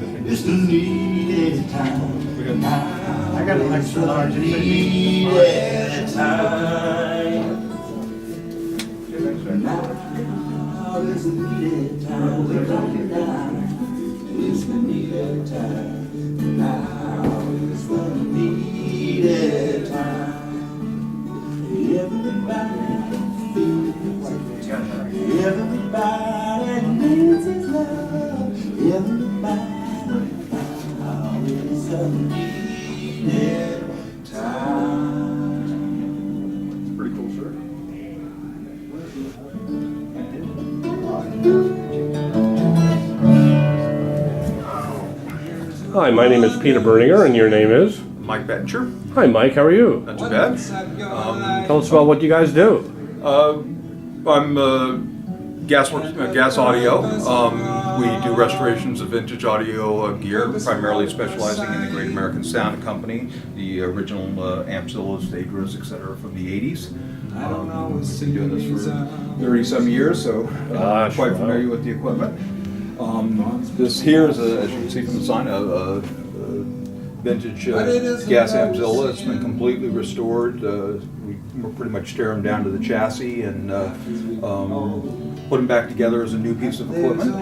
It's the needed time. I got an extra large. Needed time. Now is the needed time. We're coming down. It's the needed time. Now is the needed time. Everybody needs his love. Everybody now is the needed time. Pretty cool shirt. Hi, my name is Peter Berninger, and your name is? Mike Betcher. Hi, Mike. How are you? Not too bad. Tell us about what you guys do. I'm gas audio. We do restorations of vintage audio gear, primarily specializing in the Great American Sound Company, the original Ampzilla, Stagers, etc. from the 80s. We've been doing this for 30-some years, so quite familiar with the equipment. This here is, as you can see from the sign, a vintage gas Ampzilla. It's been completely restored. We pretty much tear them down to the chassis and put them back together as a new piece of equipment.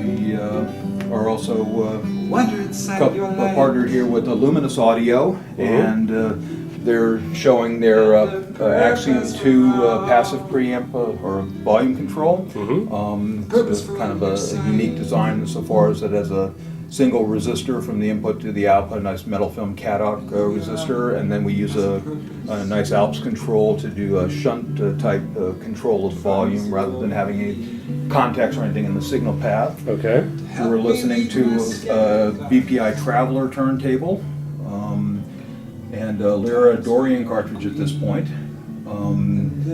We are also partnered here with Luminous Audio, and they're showing their Axiom 2 passive preamp or volume control. It's kind of a unique design insofar as it has a single resistor from the input to the output, a nice metal film cathode resistor, and then we use a nice Alps control to do a shunt type control of the volume rather than having any contacts or anything in the signal path. Okay. We're listening to a BPI Traveler turntable and a Lyra Dorian cartridge at this point. And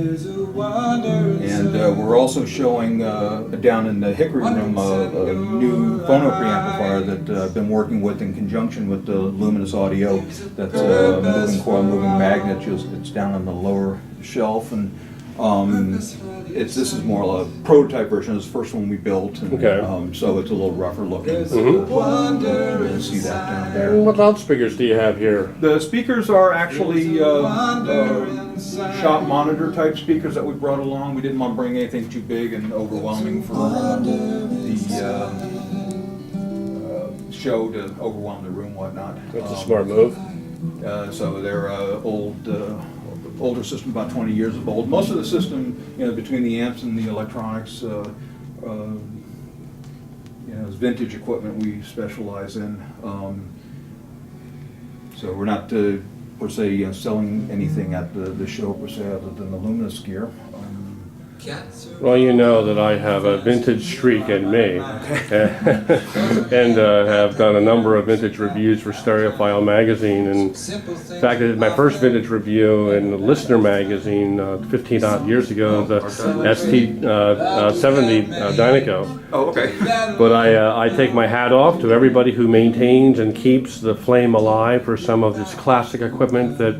we're also showing down in the Hickory room a new Phono Pre-Amplifier that I've been working with in conjunction with the Luminous Audio. That's a moving coil, moving magnet. It's down on the lower shelf, and this is more like a prototype version. It's the first one we built, and, so it's a little rougher looking. You can see that down there. What loudspeakers do you have here? The speakers are actually shop monitor type speakers that we brought along. We didn't want to bring anything too big and overwhelming for the show to overwhelm the room, whatnot. That's a smart move. So they're older system, about 20 years old. Most of the system, between the amps and the electronics, is vintage equipment we specialize in. So we're not per se selling anything at the show per se other than the Luminous gear. Well, you know that I have a vintage streak in me, and have done a number of vintage reviews for Stereophile magazine. And in fact, I did my first vintage review in the Listener magazine 15 odd years ago, the ST70 Dynaco. Oh, okay. But I take my hat off to everybody who maintains and keeps the flame alive for some of this classic equipment that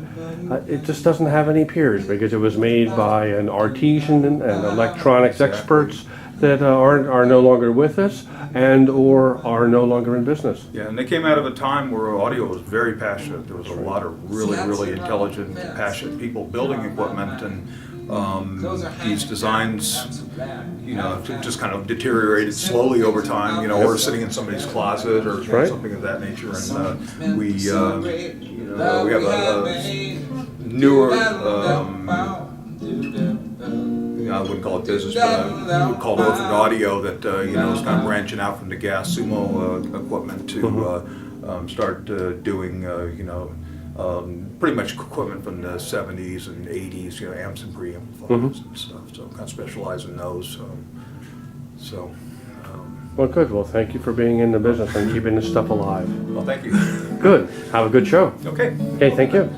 it just doesn't have any peers, because it was made by an artisan and electronics experts that are no longer with us and or are no longer in business. Yeah, and they came out of a time where audio was very passionate. There was a lot of really intelligent, passionate people building equipment, and these designs, just kind of deteriorated slowly over time, or sitting in somebody's closet or something of that nature. And we have a newer, I wouldn't call it business, but I would call it orphan audio that is kind of branching out from the gas sumo equipment to start doing pretty much equipment from the 70s and 80s, amps and preamplifiers and stuff. So kind of specialize in those. Well, good. Well, thank you for being in the business and keeping this stuff alive. Well, thank you. Good. Have a good show. Okay. Okay, thank you.